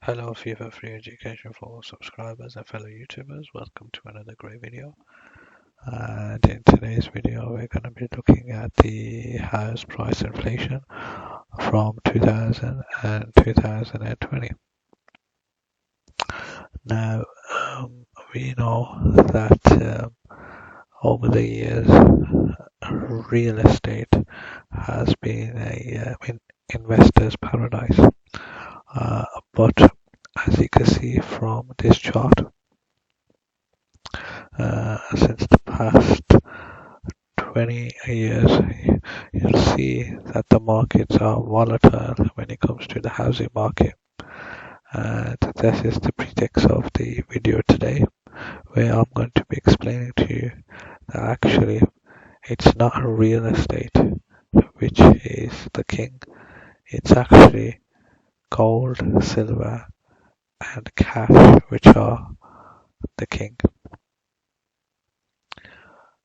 Hello, FEFA Free Education for all subscribers and fellow YouTubers. Welcome to another great video. And in today's video, we're going to be looking at the house price inflation from 2000 and 2020. Now, we know that over the years, real estate has been a investor's paradise. But as you can see from this chart, since the past 20 years, you'll see that the markets are volatile when it comes to the housing market. And this is the pretext of the video today, where I'm going to be explaining to you that actually it's not real estate which is the king. It's actually gold, silver, and cash which are the king.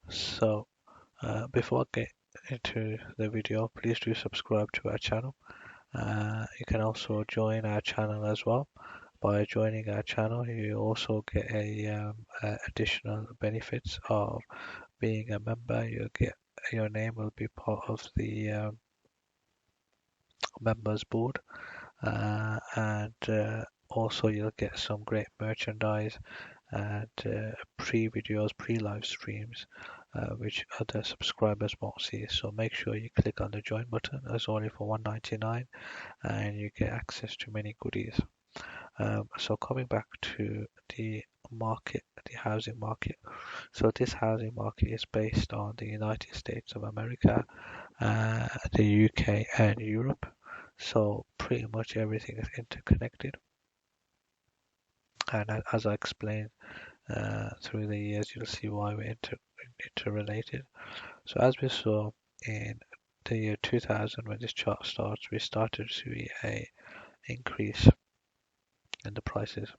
So before I get into the video, please do subscribe to our channel. You can also join our channel as well. By joining our channel, you also get additional benefits of being a member. Your name will be part of the members board, and also you'll get some great merchandise and pre-videos, pre-live streams, which other subscribers won't see. So make sure you click on the join button. It's only for $1.99 and you get access to many goodies. So coming back to the market, the housing market. So this housing market is based on the United States of America, the UK and Europe. So pretty much everything is interconnected. And as I explained through the years, you'll see why we're interrelated. So as we saw in the year 2000, when this chart starts, we started to see a increase in the prices.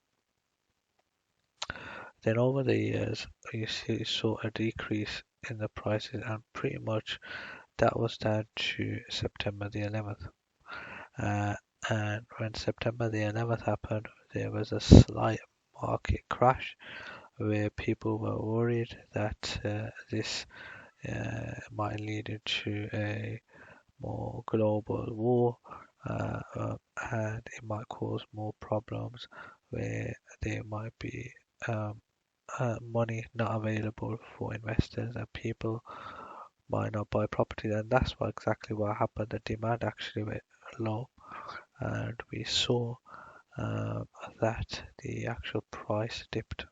Then over the years, you saw a decrease in the prices, and pretty much that was down to September the 11th. And when September the 11th happened, there was a slight market crash where people were worried that this might lead into a more global war, and it might cause more problems where there might be money not available for investors and people might not buy property. And that's exactly what happened. The demand actually went low, and we saw that the actual price dipped.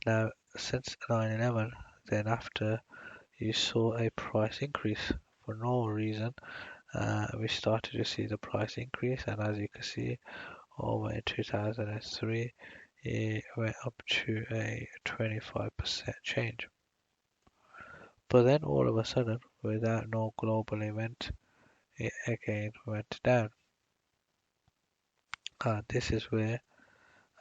Now, since 9/11, then after you saw a price increase for no reason, we started to see the price increase, and as you can see, over in 2003, it went up to a 25% change. But then all of a sudden, without no global event, it again went down. This is where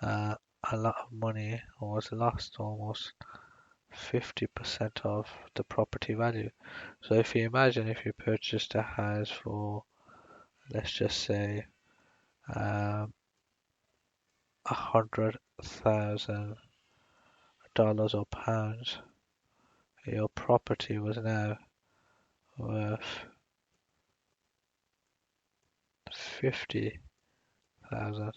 a lot of money was lost, almost 50% of the property value. So if you imagine if you purchased a house for, let's just say, $100,000 or pounds, your property was now worth 50,000.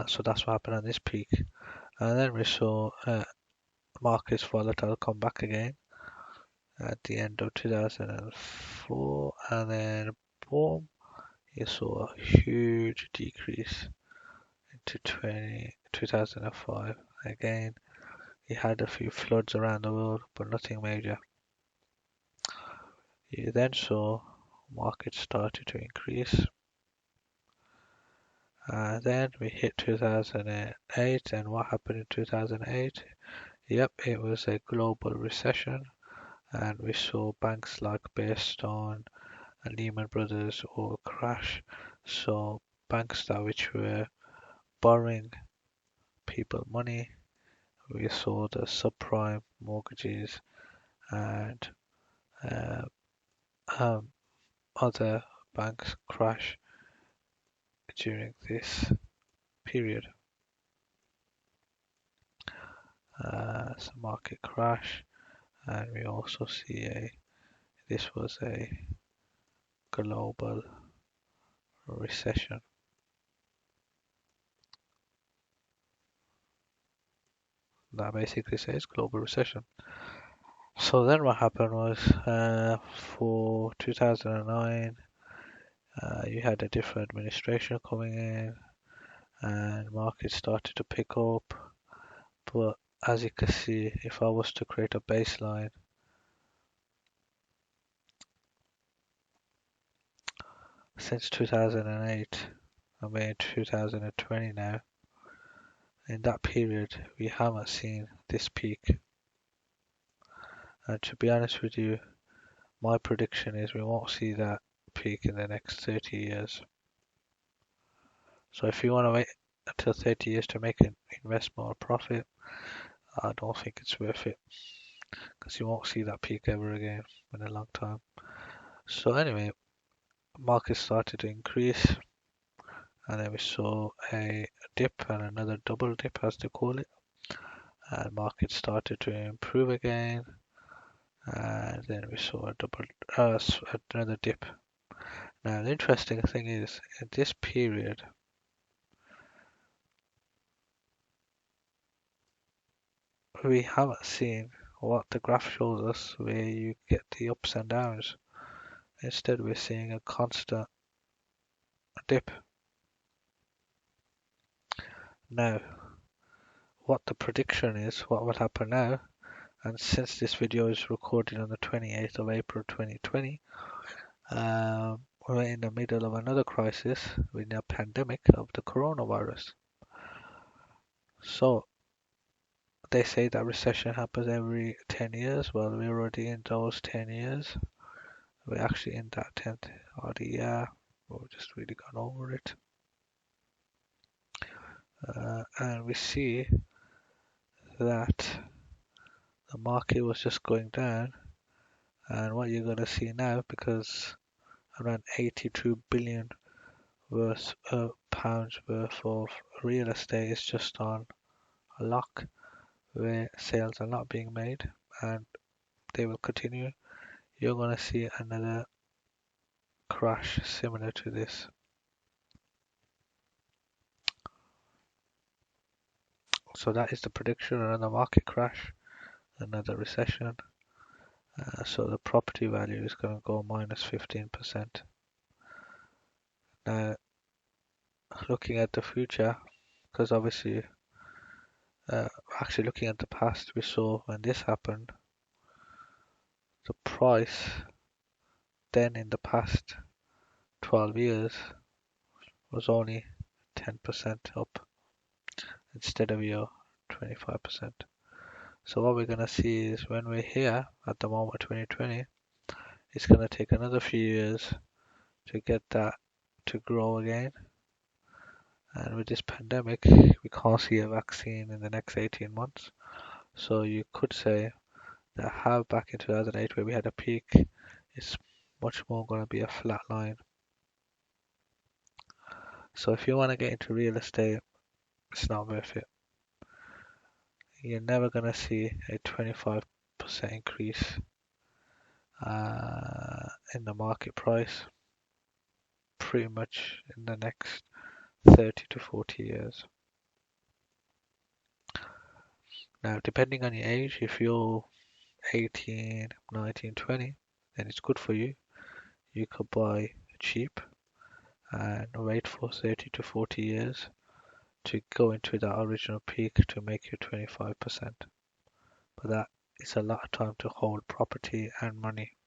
So that's what happened on this peak. And then we saw markets volatile come back again at the end of 2004, and then boom, you saw a huge decrease into 2005. Again, you had a few floods around the world, but nothing major. You then saw markets started to increase. Then we hit 2008, and what happened in 2008? Yep, it was a global recession, and we saw banks like Bear Stearns and Lehman Brothers all crash. So banks which were borrowing people money, we saw the subprime mortgages and other banks crash during this period. So market crash, and we also see this was a global recession. That basically says global recession. So then what happened was for 2009, you had a different administration coming in, and markets started to pick up. But as you can see, if I was to create a baseline, since 2008, I mean 2020 now, in that period we haven't seen this peak. And to be honest with you, my prediction is we won't see that peak in the next 30 years. So if you want to wait until 30 years to make an investment or profit, I don't think it's worth it, because you won't see that peak ever again in a long time. So anyway, market started to increase, and then we saw a dip and another double dip, as they call it, and market started to improve again, and then we saw another dip. Now the interesting thing is, in this period, we haven't seen what the graph shows us, where you get the ups and downs. Instead, we're seeing a constant dip. Now, what the prediction is, what will happen now, and since this video is recorded on the 28th of April 2020, we're in the middle of another crisis with a pandemic of the coronavirus. So, they say that recession happens every 10 years. Well, we're already in those 10 years. We're actually in that 10th odd year. We've just really gone over it. And we see that the market was just going down, and what you're going to see now, because around 82 billion pounds worth of real estate is just on a lock, where sales are not being made, and they will continue. You're going to see another crash similar to this. So that is the prediction: another market crash, another recession. So the property value is going to go minus 15%. Now, looking at the future, because obviously, actually looking at the past, we saw when this happened, the price then in the past 12 years was only 10% up instead of your 25%. So what we're going to see is, when we're here at the moment 2020, it's going to take another few years to get that to grow again. And with this pandemic, we can't see a vaccine in the next 18 months. So you could say that how back in 2008, where we had a peak, is much more going to be a flat line. So if you want to get into real estate, it's not worth it. You're never going to see a 25% increase in the market price pretty much in the next 30 to 40 years. Now, depending on your age, if you're 18, 19, 20, then it's good for you. You could buy cheap and wait for 30 to 40 years to go into that original peak to make your 25%. But that is a lot of time to hold property and money.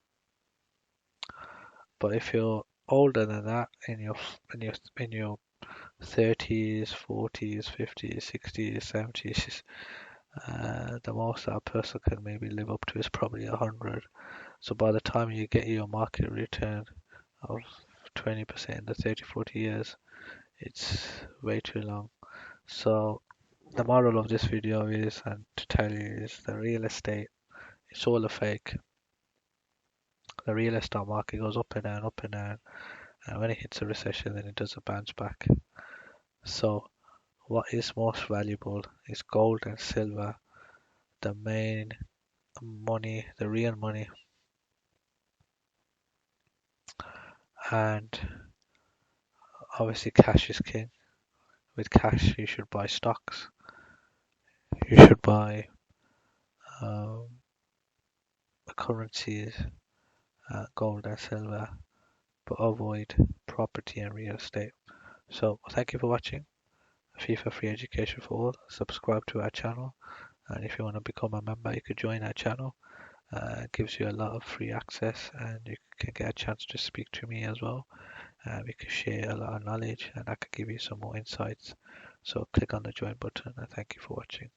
But if you're older than that, in your 30s, 40s, 50s, 60s, 70s, the most that a person can maybe live up to is probably 100. So by the time you get your market return of 20% in the 30, 40 years, it's way too long. So the moral of this video is, and to tell you, is the real estate, it's all a fake. The real estate market goes up and down, and when it hits a recession, then it does a bounce back. So, what is most valuable is gold and silver, the main money, the real money, and obviously cash is king. With cash, you should buy stocks, you should buy um, currencies, gold and silver, but avoid property and real estate. So, thank you for watching. FIFA Free Education for All. Subscribe to our channel, and if you want to become a member, you could join our channel. It gives you a lot of free access, and you can get a chance to speak to me as well. We can share a lot of knowledge, and I can give you some more insights. So click on the join button, and thank you for watching.